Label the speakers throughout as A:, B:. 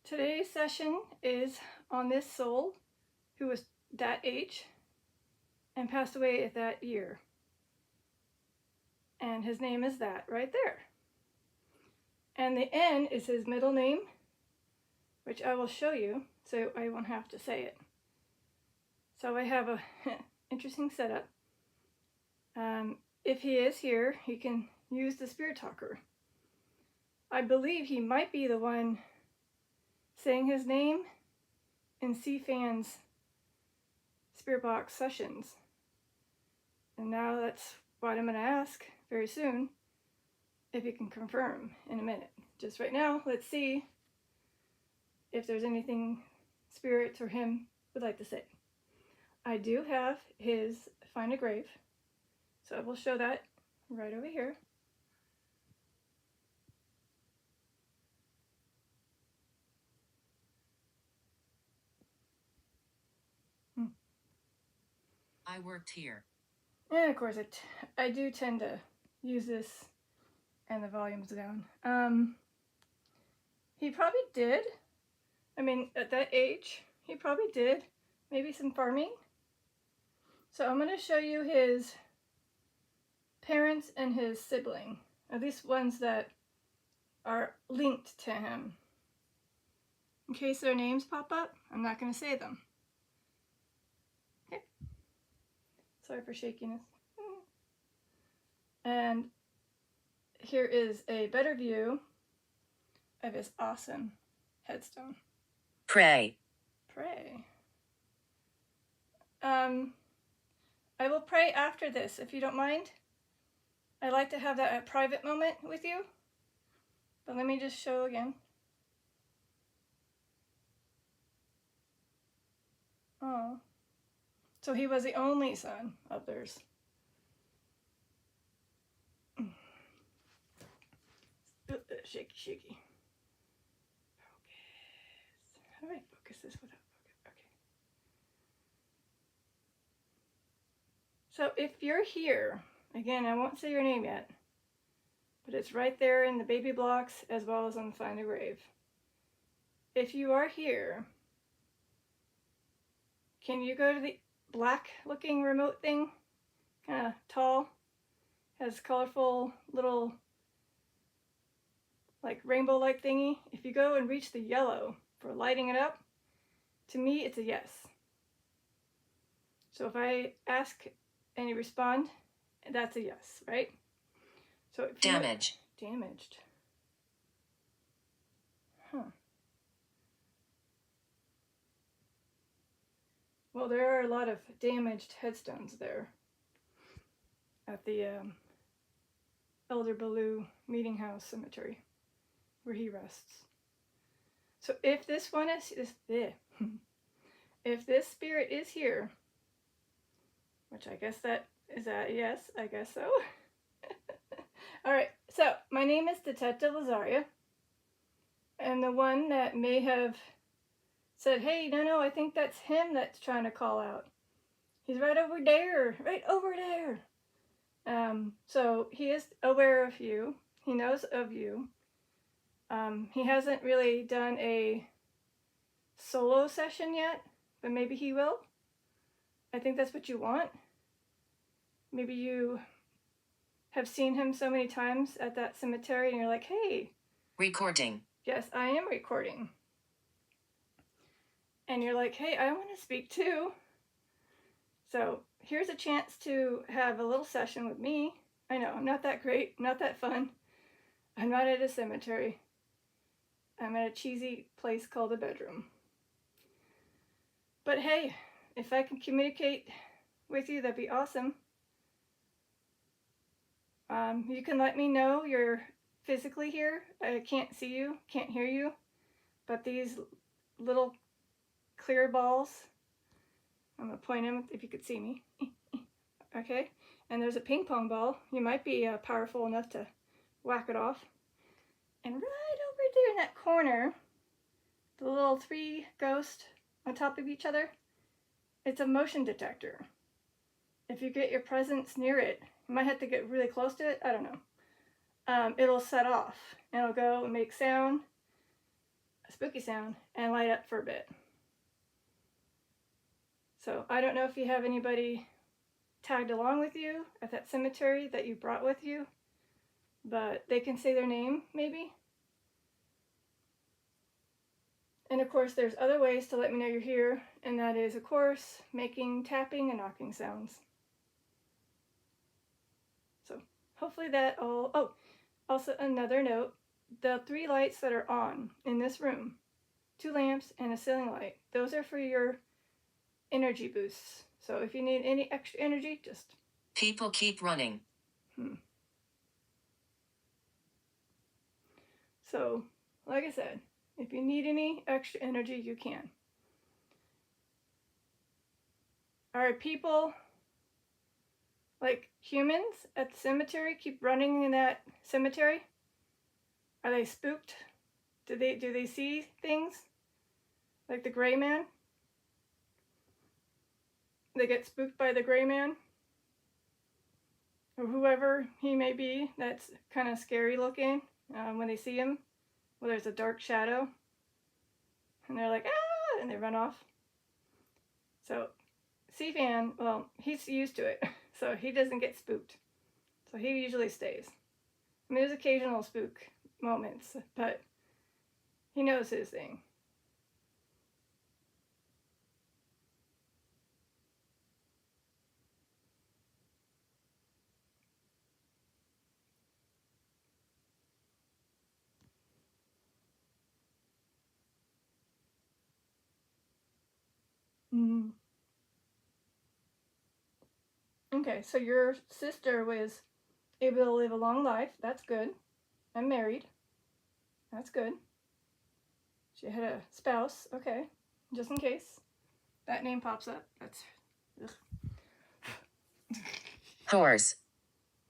A: Today's session is on this soul who was that age and passed away at that year. And his name is that right there. And the N is his middle name, which I will show you so I won't have to say it. So I have a interesting setup. If he is here, he can use the spirit talker. I believe he might be the one saying his name in C-Fan's spirit box sessions. And now that's what I'm going to ask very soon, if you can confirm in a minute. Just right now, let's see if there's anything spirits or him would like to say. I do have his Find a Grave, so I will show that right over here.
B: I worked here.
A: And of course, I do tend to use this and the volume's down. He probably did. I mean, at that age, he probably did maybe some farming. So I'm going to show you his parents and his sibling, at least ones that are linked to him. In case their names pop up, I'm not going to say them. Okay. Sorry for shakiness. And here is a better view of his awesome headstone.
B: Pray.
A: Pray. I will pray after this, if you don't mind. I'd like to have that a private moment with you. But let me just show again. Oh. So he was the only son of theirs. Shaky, shaky. Focus. How do I focus this without focus? Okay. So if you're here, again, I won't say your name yet, but it's right there in the baby blocks as well as on Find a Grave. If you are here, can you go to the black looking remote thing? Kind of tall, has colorful little like rainbow-like thingy. If you go and reach the yellow for lighting it up, to me it's a yes. So if I ask and you respond, that's a yes, right? So if
B: Damage.
A: Damaged. Huh. Well, there are a lot of damaged headstones there at the Elder Ballou Meeting House Cemetery, where he rests. So if this one is if this spirit is here, which I guess that is that yes, I guess so. All right, so my name is Detective Lazaria, and the one that may have said, hey, no, I think that's him that's trying to call out. He's right over there, right over there. So he is aware of you. He knows of you. He hasn't really done a solo session yet, but maybe he will. I think that's what you want. Maybe you have seen him so many times at that cemetery and you're like, hey.
B: Recording.
A: Yes, I am recording. And you're like, hey, I want to speak too. So here's a chance to have a little session with me. I know, I'm not that great, not that fun. I'm not at a cemetery. I'm at a cheesy place called a bedroom. But hey, if I can communicate with you, that'd be awesome. You can let me know you're physically here. I can't see you, can't hear you, but these little clear balls, I'm going to point them if you could see me. Okay, and there's a ping pong ball. You might be powerful enough to whack it off. And right over there in that corner, the little 3 ghosts on top of each other, it's a motion detector. If you get your presence near it, you might have to get really close to it, I don't know. It'll set off and it'll go and make sound, spooky sound and light up for a bit. So I don't know if you have anybody tagged along with you at that cemetery that you brought with you, but they can say their name maybe. And of course there's other ways to let me know you're here, and that is of course making tapping and knocking sounds. So hopefully that all, oh, also another note, the 3 lights that are on in this room, 2 lamps and a ceiling light, those are for your energy boosts. So if you need any extra energy, just...
B: People keep running.
A: So, like I said, if you need any extra energy, you can. Are people, like humans at the cemetery, keep running in that cemetery? Are they spooked? Do they see things? Like the gray man? They get spooked by the gray man? Or whoever he may be that's kind of scary looking when they see him, where there's a dark shadow. And they're like, ah, and they run off. So C-Fan, well, he's used to it, so he doesn't get spooked. So he usually stays. I mean, there's occasional spook moments, but he knows his thing. Okay, so your sister was able to live a long life. That's good. I'm married. That's good. She had a spouse. Okay, just in case that name pops up. That's... ugh.
B: Horse.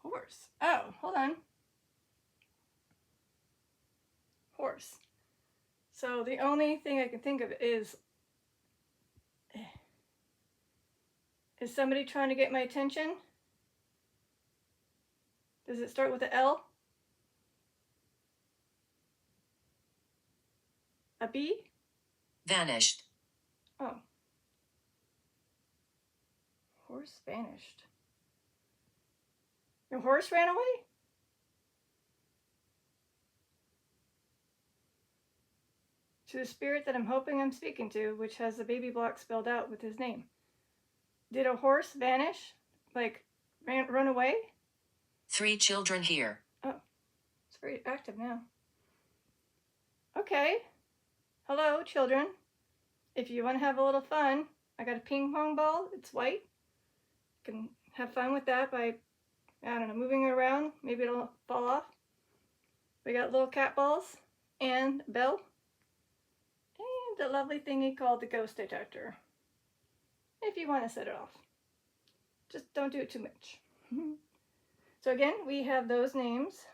A: Horse. Oh, hold on. Horse. So the only thing I can think of is somebody trying to get my attention? Does it start with an L? A B?
B: Vanished.
A: Oh. Horse vanished. Your horse ran away? To the spirit that I'm hoping I'm speaking to, which has the baby block spelled out with his name. Did a horse vanish? Like, run away?
B: 3 children here.
A: Oh, it's very active now. Okay. Hello, children. If you want to have a little fun, I got a ping pong ball. It's white. You can have fun with that by, I don't know, moving it around. Maybe it'll fall off. We got little cat balls and a bell. And a lovely thingy called the ghost detector. If you want to set it off. Just don't do it too much. So again, we have those names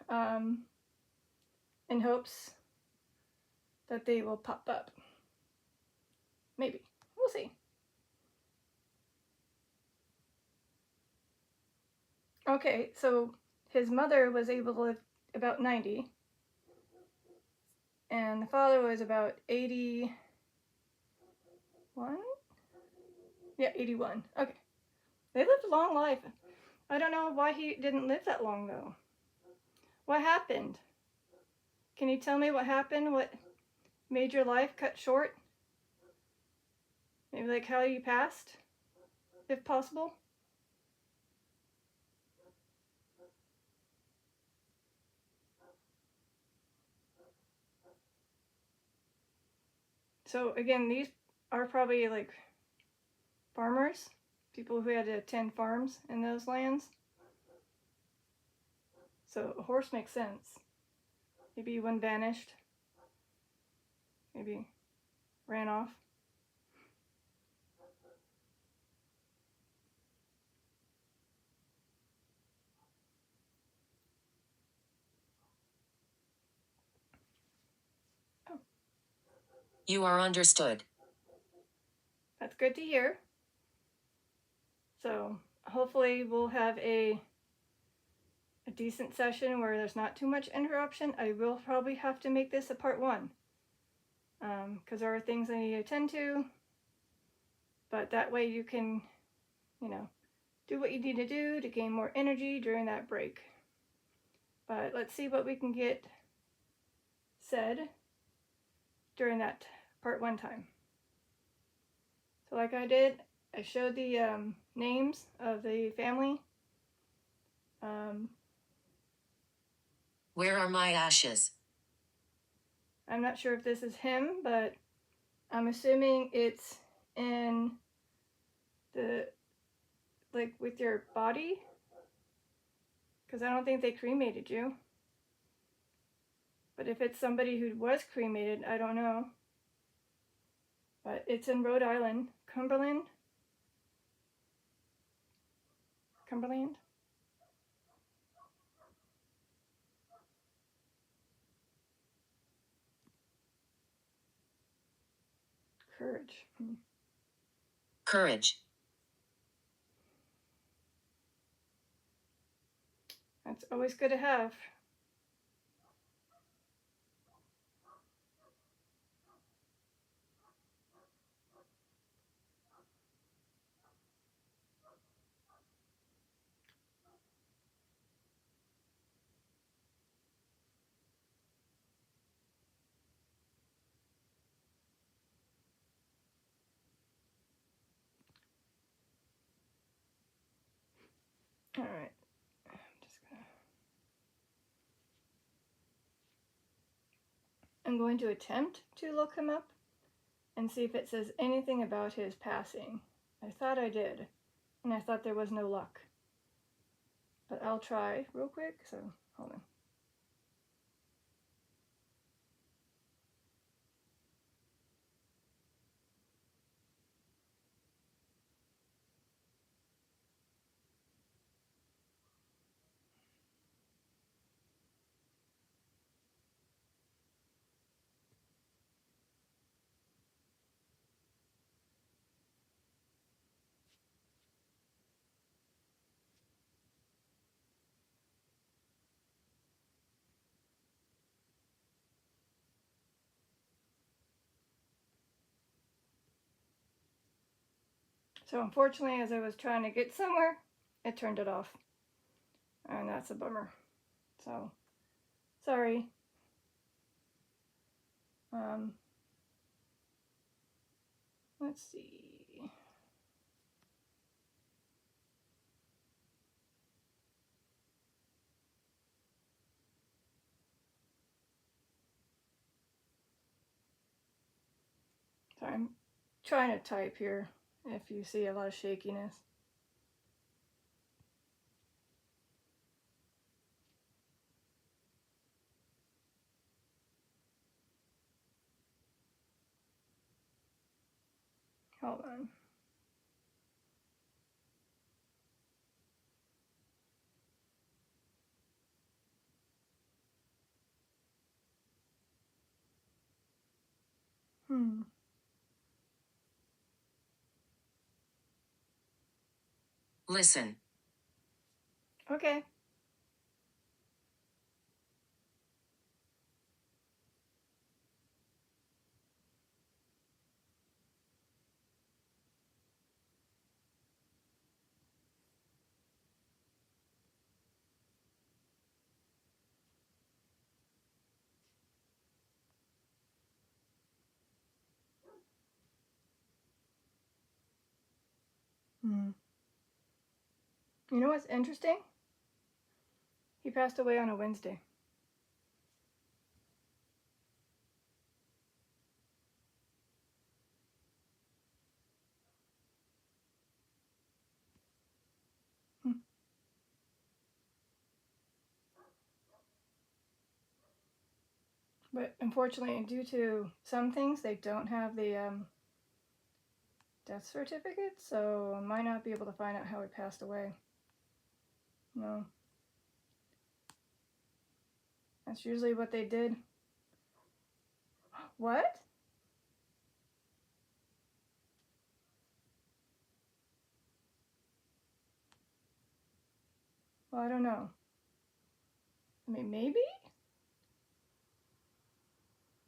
A: in hopes that they will pop up. Maybe. We'll see. Okay, so his mother was able to live about 90. And the father was about 81? Yeah, 81. Okay. They lived a long life. I don't know why he didn't live that long, though. What happened? Can you tell me what happened? What made your life cut short? Maybe like how you passed, if possible? So again, these are probably like farmers, people who had to attend farms in those lands. So a horse makes sense. Maybe one vanished. Maybe ran off. Oh.
B: You are understood.
A: That's good to hear. So hopefully we'll have a decent session where there's not too much interruption. I will probably have to make this a part 1. because there are things I need to attend to. But that way you can, you know, do what you need to do to gain more energy during that break. But let's see what we can get said during that part 1 time. So like I did, I showed the names of the family.
B: Where are my ashes?
A: I'm not sure if this is him, but I'm assuming it's in the, like, with your body, because I don't think they cremated you. But if it's somebody who was cremated, I don't know. But it's in Rhode Island, Cumberland. Courage.
B: Courage.
A: That's always good to have. All right. I'm going to attempt to look him up and see if it says anything about his passing. I thought I did, and I thought there was no luck. But I'll try real quick, so hold on. So unfortunately, as I was trying to get somewhere, it turned it off. And that's a bummer. So, sorry. Let's see. So I'm trying to type here if you see a lot of shakiness. Hold on.
B: Listen.
A: Okay. You know what's interesting? He passed away on a Wednesday. But unfortunately, due to some things, they don't have the death certificate, so I might not be able to find out how he passed away. No. That's usually what they did. What? Well, I don't know. I mean, maybe?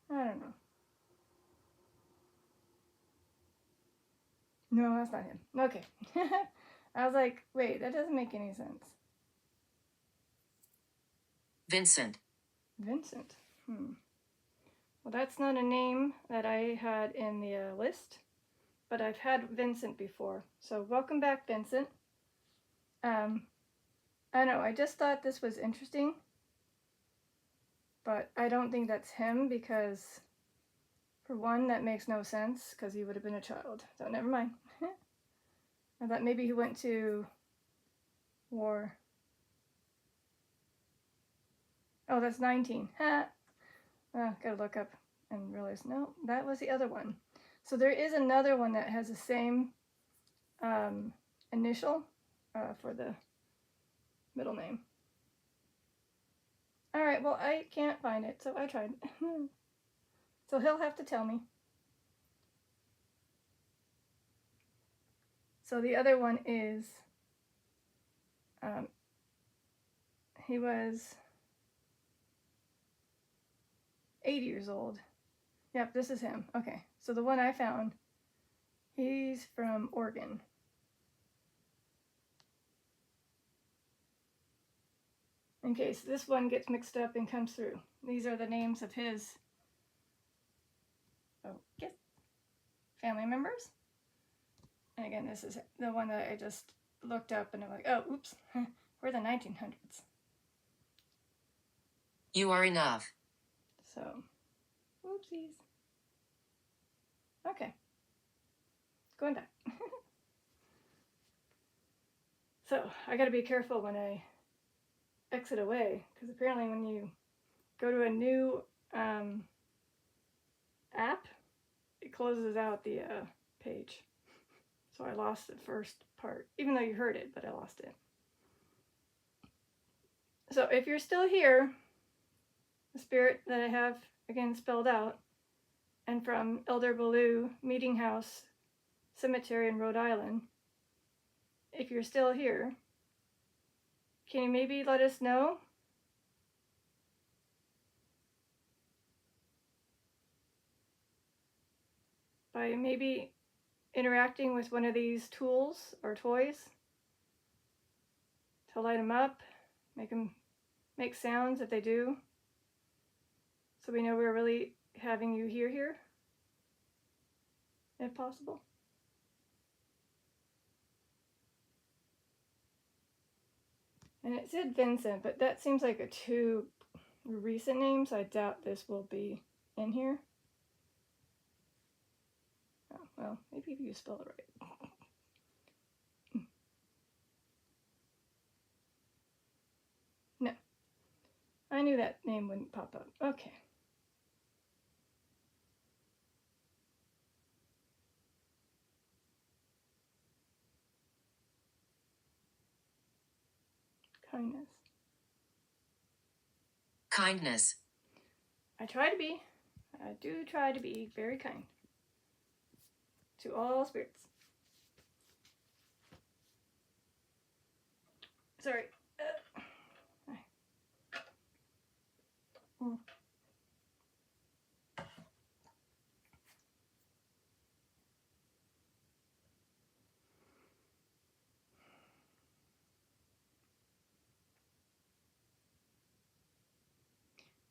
A: I don't know. No, that's not him. Okay. I was like, wait, that doesn't make any sense.
B: Vincent.
A: Vincent. Well, that's not a name that I had in the list, but I've had Vincent before. So welcome back, Vincent. I know, I just thought this was interesting, but I don't think that's him because, for one, that makes no sense because he would have been a child. So never mind. I thought maybe he went to war. Oh, that's 19. Gotta look up and realize, no, that was the other one. So there is another one that has the same initial for the middle name. All right, well, I can't find it, so I tried. So he'll have to tell me. So the other one is, he was 80 years old. Yep, this is him. Okay, so the one I found, he's from Oregon. In case this one gets mixed up and comes through. These are the names of his family members. And again, this is the one that I just looked up and I'm like, oh, oops, we're the 1900s.
B: You are enough.
A: So, oopsies. Okay. Going back. So, I gotta be careful when I exit away, because apparently when you go to a new app, it closes out the page. So I lost the first part, even though you heard it, but I lost it. So if you're still here, the spirit that I have, again, spelled out, and from Elder Ballou Meeting House Cemetery in Rhode Island, if you're still here, can you maybe let us know? By maybe interacting with one of these tools or toys to light them up, make them make sounds if they do, so we know we're really having you here, if possible. And it said Vincent, but that seems like a too recent name, so I doubt this will be in here. Oh, well, maybe if you spell it right. No. I knew that name wouldn't pop up. Okay. Kindness.
B: Kindness.
A: I try to be. I do try to be very kind to all spirits. Sorry.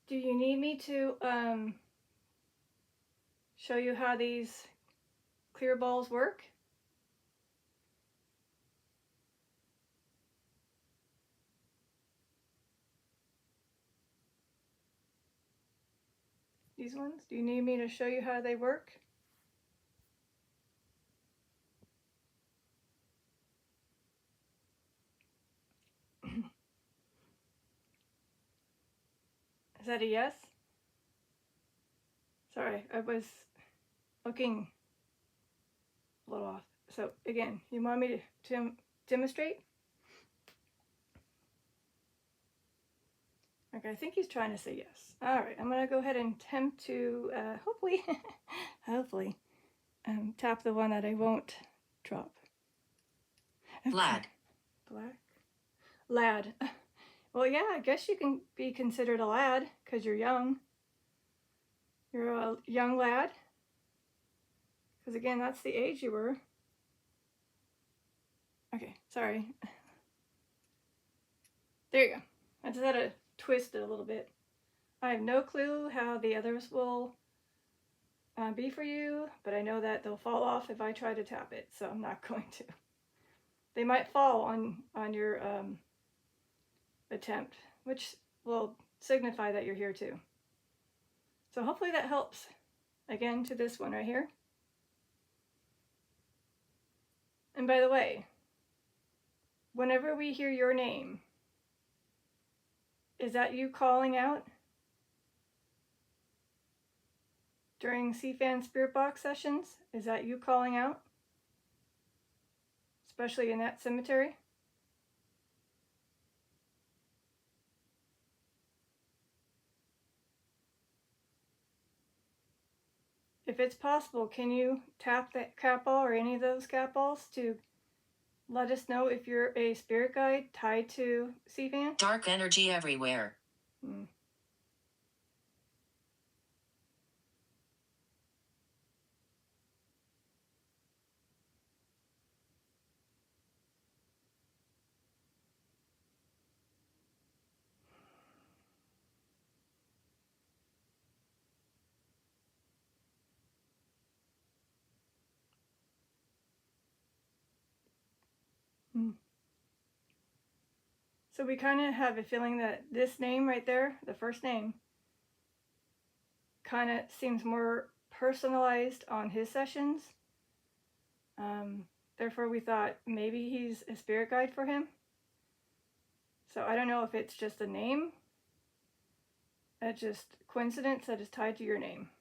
A: Do you need me to show you how these clear balls work? These ones? Do you need me to show you how they work? Is that a yes? Sorry, I was looking a little off. So again, you want me to demonstrate? Okay, I think he's trying to say yes. All right, I'm gonna go ahead and attempt to hopefully tap the one that I won't drop. Okay.
B: Lad.
A: Black? Lad. Well, yeah, I guess you can be considered a lad because you're young. You're a young lad. Because again, that's the age you were. Okay, sorry. There you go. I just had to twist it a little bit. I have no clue how the others will be for you, but I know that they'll fall off if I try to tap it, so I'm not going to. They might fall on your attempt, which will signify that you're here too. So hopefully that helps. Again, to this one right here. And by the way, whenever we hear your name, is that you calling out during CFAN Spirit Box sessions? Is that you calling out? Especially in that cemetery? If it's possible, can you tap that cat ball or any of those cat balls to let us know if you're a spirit guide tied to CFAN?
B: Dark energy everywhere.
A: Hmm. Hmm. So we kind of have a feeling that this name right there, the first name, kind of seems more personalized on his sessions. Therefore, we thought maybe he's a spirit guide for him. So I don't know if it's just a name, just coincidence that is tied to your name.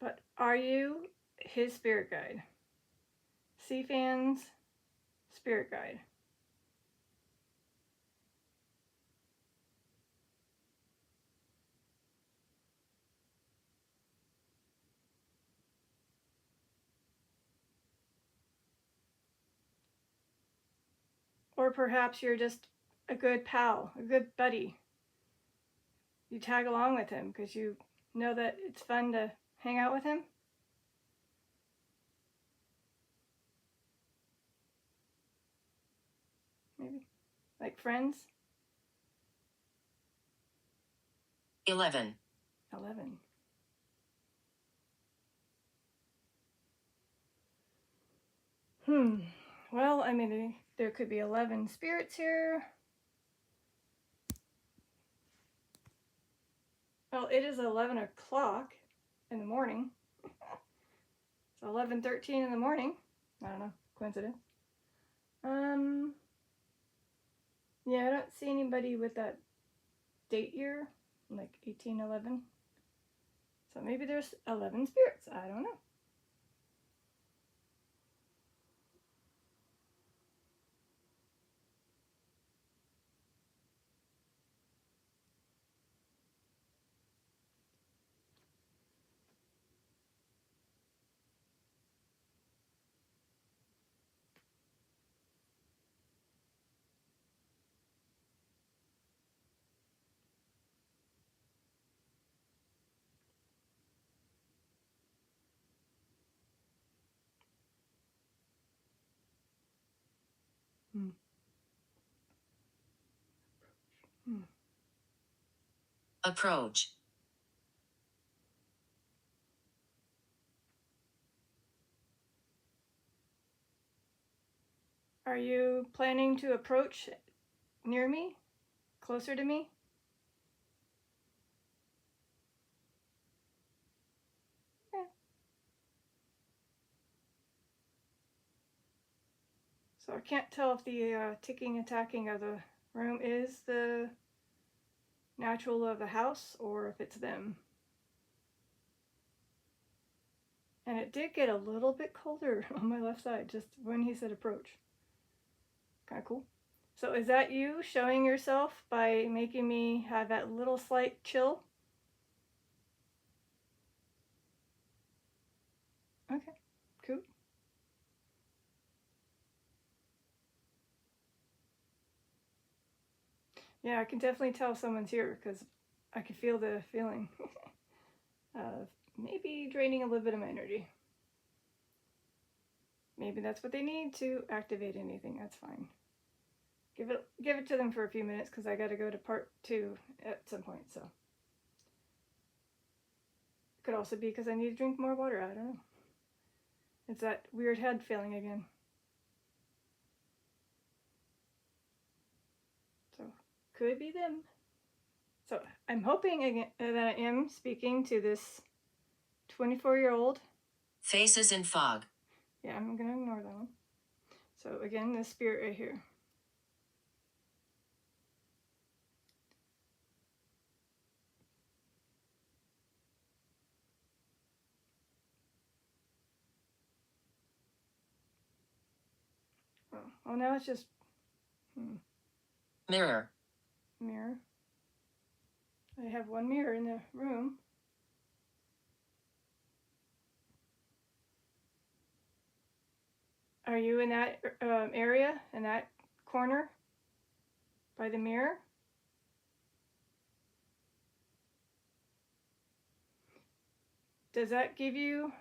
A: But are you his spirit guide? CFAN's spirit guide. Or perhaps you're just a good pal, a good buddy. You tag along with him because you know that it's fun to hang out with him. Maybe. Like friends.
B: 11.
A: 11. Well, I mean, there could be 11 spirits here. Well, it is 11 o'clock in the morning. It's 11:13 in the morning. I don't know, coincidence. Yeah, I don't see anybody with that date year, like 1811. So maybe there's 11 spirits. I don't know. Hmm. Hmm.
B: Approach.
A: Are you planning to approach near me? Closer to me? Yeah. So I can't tell if the ticking and tacking of the room is the natural of the house or if it's them. And it did get a little bit colder on my left side just when he said approach. Kind of cool. So is that you showing yourself by making me have that little slight chill? Okay, cool. Yeah, I can definitely tell someone's here because I can feel the feeling of maybe draining a little bit of my energy. Maybe that's what they need to activate anything. That's fine. Give it to them for a few minutes because I got to go to part 2 at some point. So could also be because I need to drink more water. I don't know. It's that weird head feeling again. So could be them. So I'm hoping again that I am speaking to this 24-year-old.
B: Faces in fog.
A: Yeah, I'm going to ignore that one. So again, this spirit right here. Oh, now it's just
B: Mirror.
A: mirror. I have one mirror in the room. Are you in that area, in that corner by the mirror? Does that give you,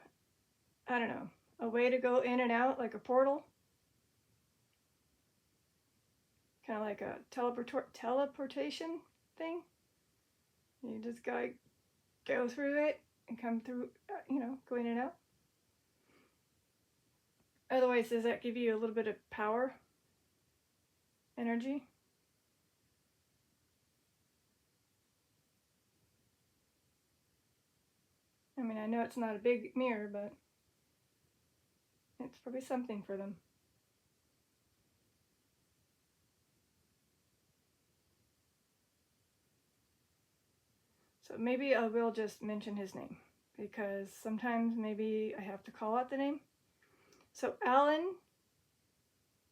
A: I don't know, a way to go in and out like a portal? Kind of like a teleportation thing? You just gotta go through it and come through, go in and out. Otherwise, does that give you a little bit of power, energy? I mean, I know it's not a big mirror, but it's probably something for them. So maybe I will just mention his name because sometimes maybe I have to call out the name. So Allen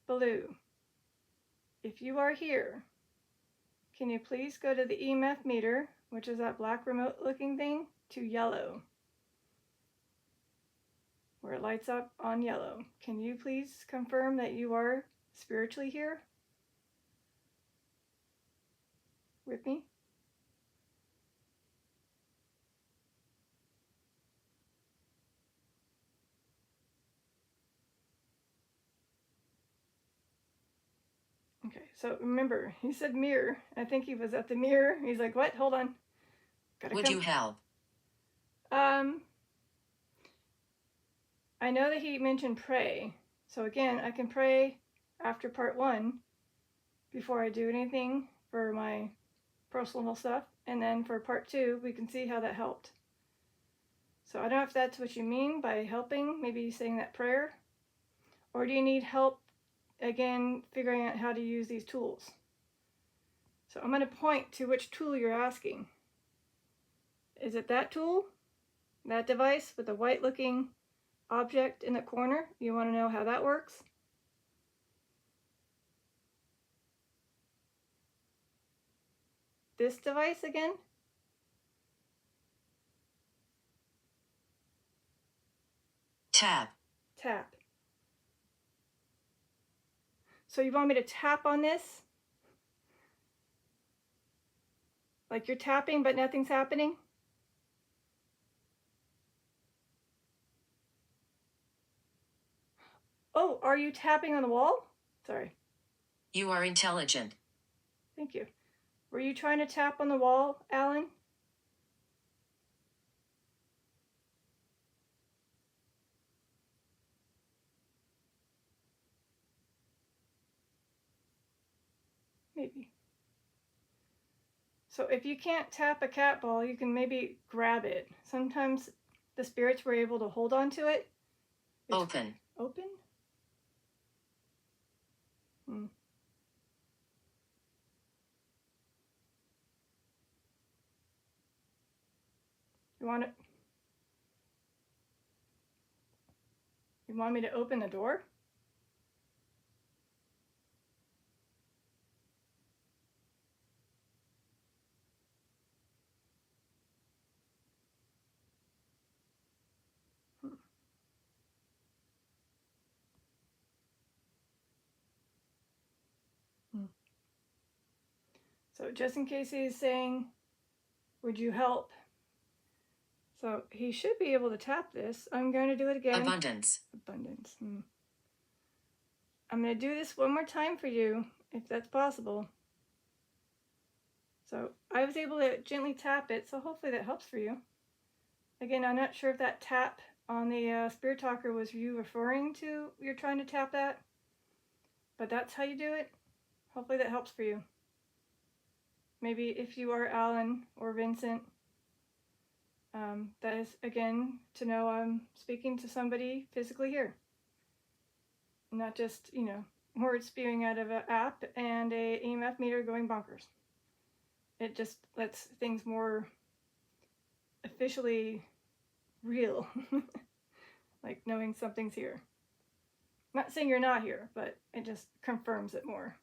A: Ballou, if you are here, can you please go to the EMF meter, which is that black remote looking thing, to yellow, where it lights up on yellow. Can you please confirm that you are spiritually here with me? Okay, so remember, he said mirror. I think he was at the mirror. He's like, what? Hold on.
B: Would you help?
A: I know that he mentioned pray. So again, I can pray after part 1 before I do anything for my personal stuff. And then for part 2, we can see how that helped. So I don't know if that's what you mean by helping, maybe saying that prayer. Or do you need help, again, figuring out how to use these tools? So I'm going to point to which tool you're asking. Is it that tool? That device with the white looking object in the corner? You want to know how that works? This device again?
B: Tap.
A: Tap. So you want me to tap on this? Like you're tapping but nothing's happening? Oh, are you tapping on the wall? Sorry.
B: You are intelligent.
A: Thank you. Were you trying to tap on the wall, Alan? Maybe. So if you can't tap a cat ball, you can maybe grab it. Sometimes the spirits were able to hold on to it.
B: Open.
A: Open? You want me to open the door? So just in case he's saying, would you help? So he should be able to tap this. I'm going to do it again.
B: Abundance.
A: Abundance. I'm going to do this one more time for you, if that's possible. So I was able to gently tap it, so hopefully that helps for you. Again, I'm not sure if that tap on the Spirit Talker was you referring to you're trying to tap that, but that's how you do it. Hopefully that helps for you. Maybe if you are Allen or Vincent, that is, again, to know I'm speaking to somebody physically here. Not just, words spewing out of an app and a EMF meter going bonkers. It just lets things more officially real. Like knowing something's here. Not saying you're not here, but it just confirms it more.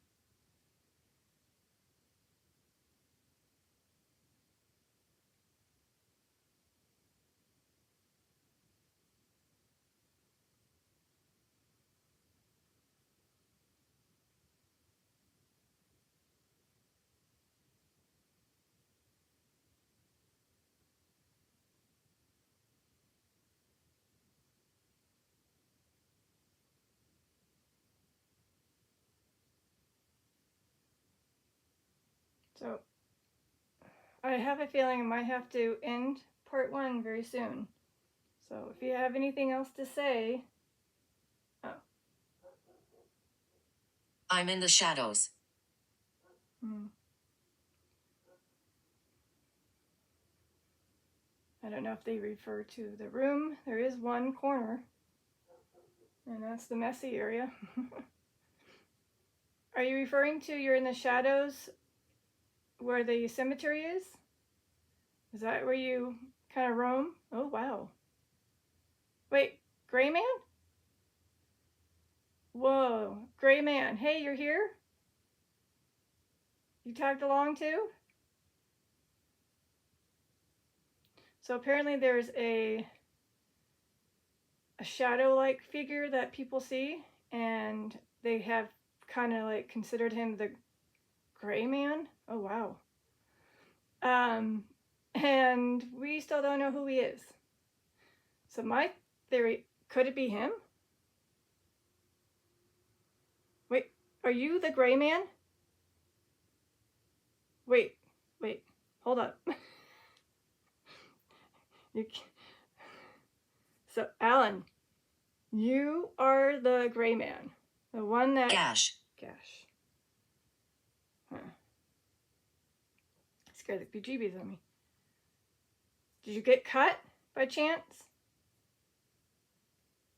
A: So I have a feeling I might have to end part 1 very soon. So if you have anything else to say... Oh.
B: I'm in the shadows.
A: I don't know if they refer to the room. There is one corner, and that's the messy area. Are you referring to you're in the shadows where the cemetery is? Is that where you kind of roam? Oh, wow. Wait, Gray Man? Whoa, Gray Man. Hey, you're here? You tagged along too? So apparently there's a shadow-like figure that people see, and they have kind of like considered him the Gray Man. Oh, wow. And we still don't know who he is. So my theory, could it be him? Wait, are you the Gray Man? Wait, hold up. So, Allen, you are the Gray Man. The one that...
B: Gash.
A: Huh. Scared the bejeebies on me. Did you get cut by chance?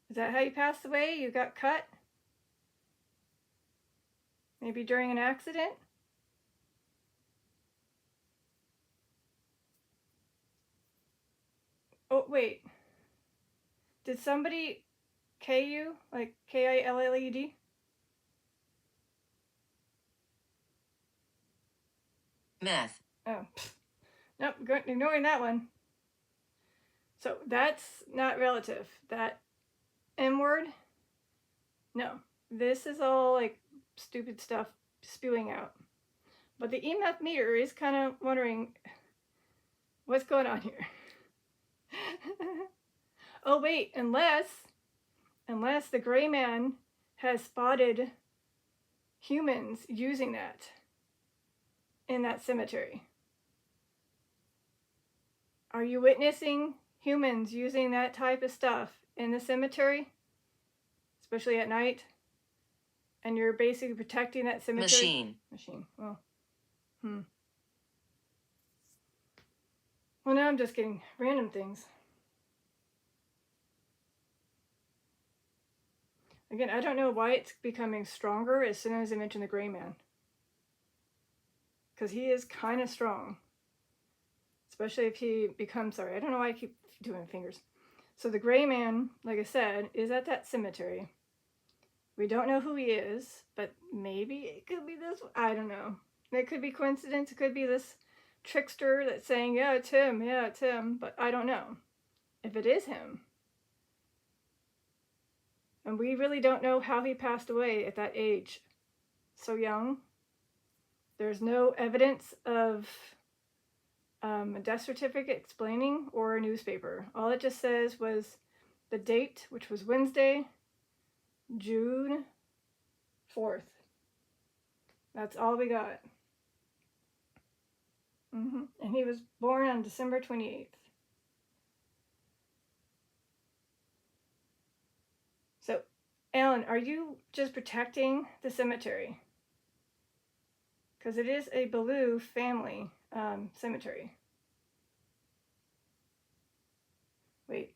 A: Is that how you passed away? You got cut? Maybe during an accident? Oh, wait. Did somebody K you? Like K-I-L-L-E-D?
B: Meth.
A: Oh. Nope, ignoring that one. So that's not relative. That N-word? No. This is all like stupid stuff spewing out. But the EMF meter is kind of wondering what's going on here. Oh wait, unless the Gray Man has spotted humans using that in that cemetery. Are you witnessing humans using that type of stuff in the cemetery? Especially at night? And you're basically protecting that cemetery? Machine. Well, Well, now I'm just getting random things. Again, I don't know why it's becoming stronger as soon as I mention the Gray Man. Because he is kind of strong. Especially if he becomes, sorry, I don't know why I keep doing fingers. So the Gray Man, like I said, is at that cemetery. We don't know who he is, but maybe it could be this, I don't know. It could be coincidence, it could be this trickster that's saying, yeah, it's him, but I don't know if it is him. And we really don't know how he passed away at that age. So young. There's no evidence of a death certificate explaining or a newspaper. All it just says was the date, which was Wednesday, June 4th. That's all we got. And he was born on December 28th. So, Alan, are you just protecting the cemetery? Because it is a Ballou family cemetery. Wait.